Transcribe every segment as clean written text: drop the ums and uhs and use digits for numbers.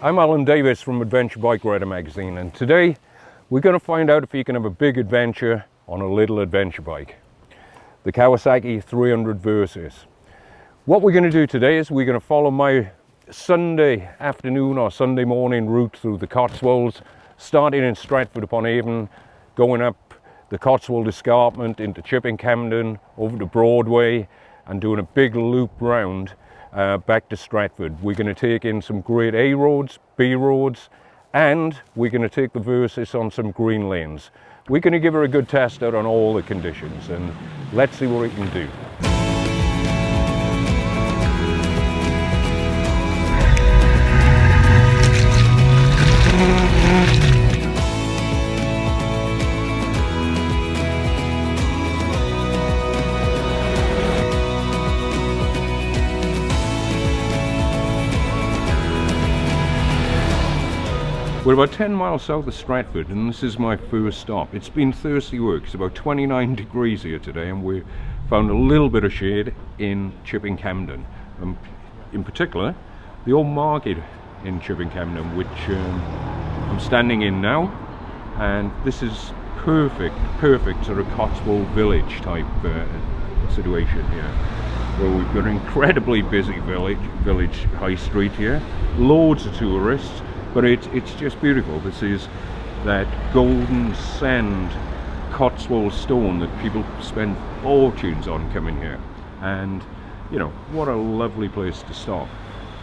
I'm Alun Davies from Adventure Bike Rider magazine, and today we're going to find out if you can have a big adventure on a little adventure bike, the Kawasaki 300 Versys. What we're going to do today is we're going to follow my Sunday afternoon or Sunday morning route through the Cotswolds, starting in Stratford-upon-Avon, going up the Cotswold escarpment into Chipping Campden, over to Broadway, and doing a big loop round back to Stratford. We're going to take in some great A roads, B roads, and we're going to take the Versys on some green lanes. We're going to give her a good test out on all the conditions, and let's see what we can do. We're about 10 miles south of Stratford, and this is my first stop. It's been thirsty work. It's about 29 degrees here today, and we found a little bit of shade in Chipping Campden. In particular, the old market in Chipping Campden, which I'm standing in now, and this is perfect sort of Cotswold village type situation here, where we've got an incredibly busy village high street here, loads of tourists. But it's just beautiful. This is that golden sand Cotswold stone that people spend fortunes on coming here. And, you know, what a lovely place to stop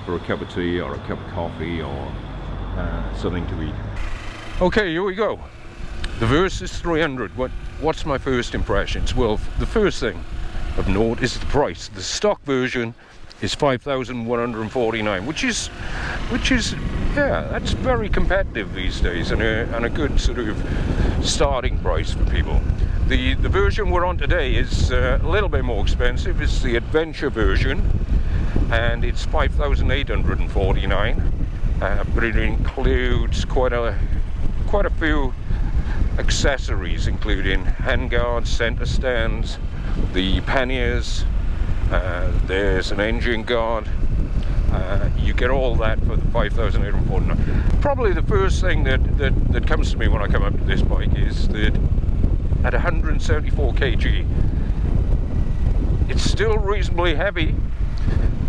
for a cup of tea or a cup of coffee or something to eat. Okay, here we go. The Versys 300. What's my first impressions? Well, the first thing of note is the price. The stock version is $5,149, which is yeah, that's very competitive these days, and a good sort of starting price for people. The version we're on today is a little bit more expensive. It's the adventure version, and it's $5,849, but it includes quite a few accessories, including handguards, center stands, the panniers. There's an engine guard. You get all that for the $5,849. Probably the first thing that comes to me when I come up to this bike is that at 174 kg, it's still reasonably heavy,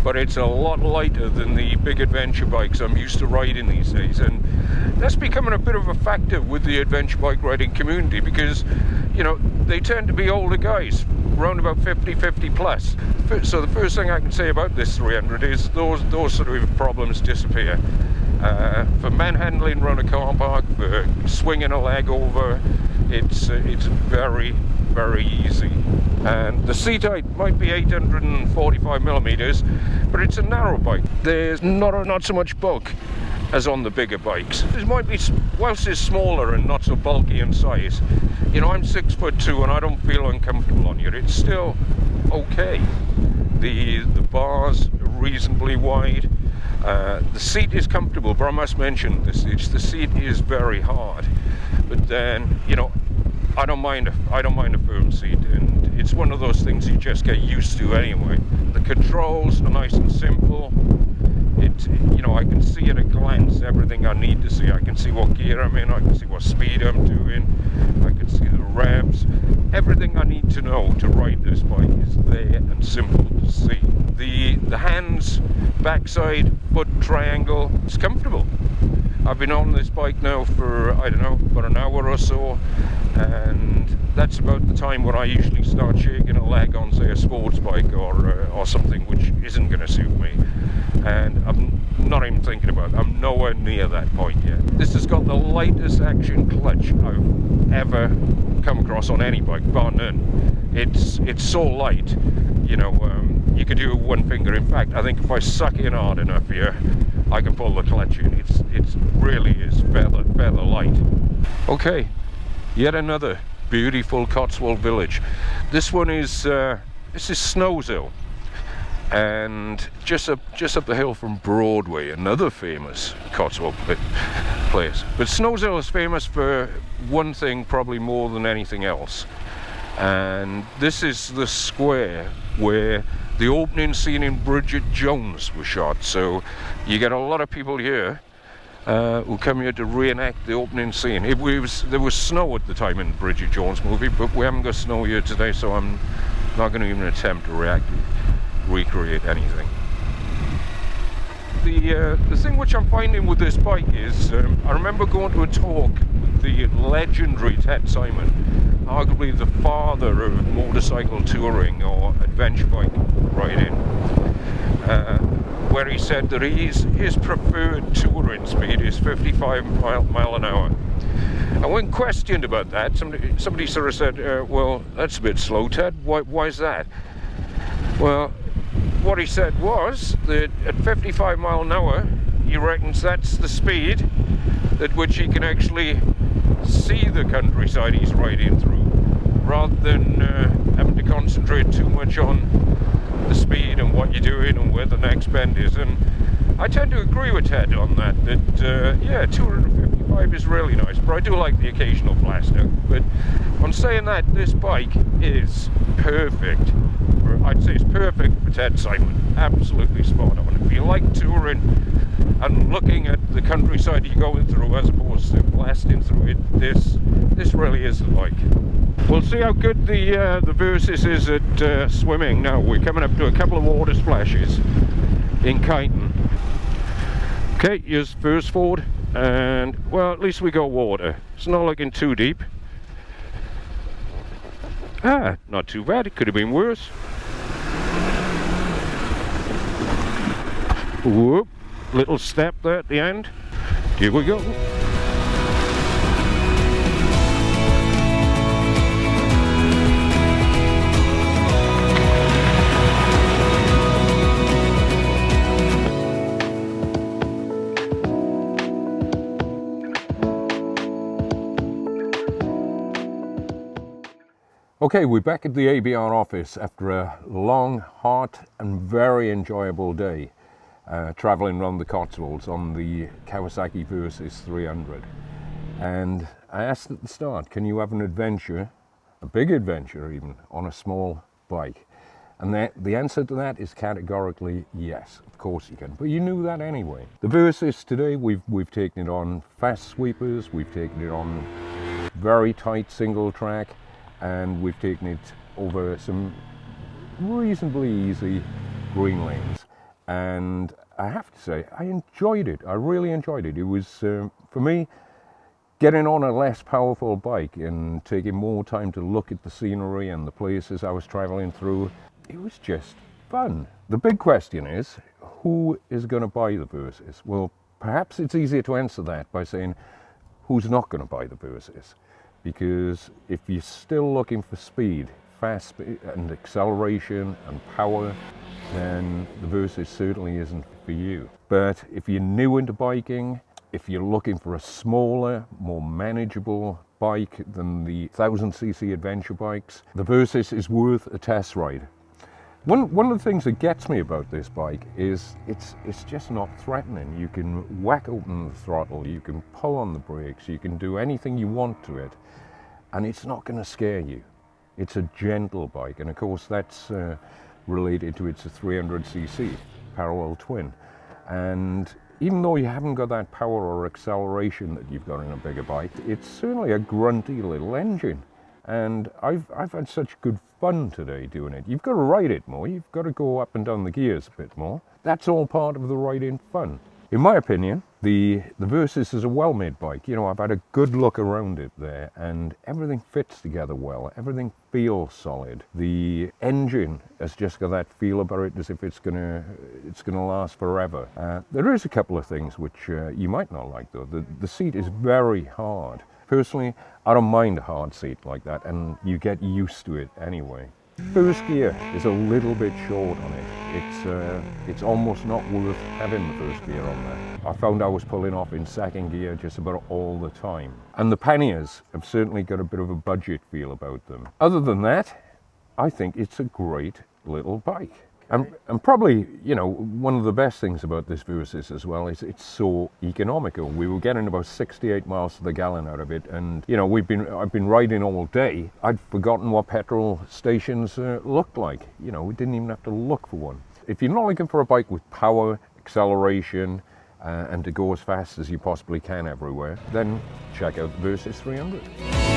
but it's a lot lighter than the big adventure bikes I'm used to riding these days, and that's becoming a bit of a factor with the adventure bike riding community, because, you know, they tend to be older guys, around about 50 plus. So the first thing I can say about this 300 is those sort of problems disappear. For manhandling around a car park, for swinging a leg over, it's very easy. And the seat height might be 845 millimeters, but it's a narrow bike. There's not so much bulk as on the bigger bikes. This might be, whilst it's smaller and not so bulky in size, you know, I'm 6'2" and I don't feel uncomfortable on here. It's still okay. The bars are reasonably wide. The seat is comfortable, but I must mention the seat is very hard. But then, you know, I don't mind a firm seat, and it's one of those things you just get used to anyway. The controls are nice and simple. You know, I can see at a glance everything I need to see. I can see what gear I'm in, I can see what speed I'm doing, I can see the revs. Everything I need to know to ride this bike is there and simple to see. The hands, backside, foot triangle, it's comfortable. I've been on this bike now for, I don't know, about an hour or so, and that's about the time when I usually start shaking a leg on, say, a sports bike or something which isn't going to suit me. And I'm not even thinking about it. I'm nowhere near that point yet. This has got the lightest action clutch I've ever come across on any bike, bar none. It's so light, you know, you could do it with one finger. In fact, I think if I suck in hard enough here, I can pull the clutch in. It really is feather light. Okay, yet another beautiful Cotswold village. This one is this is Snowshill, and just up the hill from Broadway, another famous Cotswold place. But Snowshill is famous for one thing, probably more than anything else, and this is the square where the opening scene in Bridget Jones was shot. So you get a lot of people here who come here to reenact the opening scene. There was snow at the time in the Bridget Jones movie, but we haven't got snow here today, so I'm not going to even attempt to recreate anything. The thing which I'm finding with this bike is, I remember going to a talk with the legendary Ted Simon, arguably the father of motorcycle touring or adventure bike riding, where he said that his preferred touring speed is 55 mile an hour. And when questioned about that, somebody sort of said, well, that's a bit slow, Ted. Why is that? Well, what he said was that at 55 mile an hour, he reckons that's the speed at which he can actually see the countryside he's riding through, rather than having to concentrate too much on the speed and what you're doing and where the next bend is. And I tend to agree with Ted on that, yeah, 255 is really nice, but I do like the occasional blast out. But on saying that, this bike is perfect. I'd say it's perfect for Ted Simon. Absolutely spot on. If you like touring and looking at the countryside you're going through as opposed to blasting through it, this really is the bike. We'll see how good the Versys is at swimming now. We're coming up to a couple of water splashes in Kyneton. Okay, here's first ford, and well, at least we got water. It's not looking too deep. Ah, not too bad. It could have been worse. Whoop, little step there at the end. Here we go. Okay, we're back at the ABR office after a long, hot and very enjoyable day travelling around the Cotswolds on the Kawasaki Versys 300. And I asked at the start, can you have an adventure, a big adventure even, on a small bike? And the answer to that is categorically yes, of course you can. But you knew that anyway. The Versys today, we've taken it on fast sweepers, we've taken it on very tight single track, and we've taken it over some reasonably easy green lanes. And I have to say, I enjoyed it. I really enjoyed it. It was, for me, getting on a less powerful bike and taking more time to look at the scenery and the places I was traveling through, it was just fun. The big question is, who is going to buy the Versys? Well, perhaps it's easier to answer that by saying, who's not going to buy the Versys? Because if you're still looking for speed, fast speed and acceleration and power, then the Versys certainly isn't for you. But if you're new into biking, if you're looking for a smaller, more manageable bike than the 1000cc adventure bikes, the Versys is worth a test ride. One of the things that gets me about this bike is it's just not threatening. You can whack open the throttle, you can pull on the brakes, you can do anything you want to it, and it's not going to scare you. It's a gentle bike, and of course that's related to it's a 300cc parallel twin. And even though you haven't got that power or acceleration that you've got in a bigger bike, it's certainly a grunty little engine. And I've had such good fun today doing it. You've got to ride it more, you've got to go up and down the gears a bit more. That's all part of the riding fun. In my opinion, the Versys is a well-made bike. You know, I've had a good look around it there, and everything fits together well. Everything feels solid. The engine has just got that feel about it as if it's gonna last forever. There is a couple of things which you might not like though. The seat is very hard. Personally, I don't mind a hard seat like that, and you get used to it anyway. First gear is a little bit short on it. It's almost not worth having the first gear on there. I found I was pulling off in second gear just about all the time. And the panniers have certainly got a bit of a budget feel about them. Other than that, I think it's a great little bike. And probably, you know, one of the best things about this Versys as well is it's so economical. We were getting about 68 miles to the gallon out of it, and you know, I've been riding all day. I'd forgotten what petrol stations looked like. You know, we didn't even have to look for one. If you're not looking for a bike with power, acceleration, and to go as fast as you possibly can everywhere, then check out the Versys 300.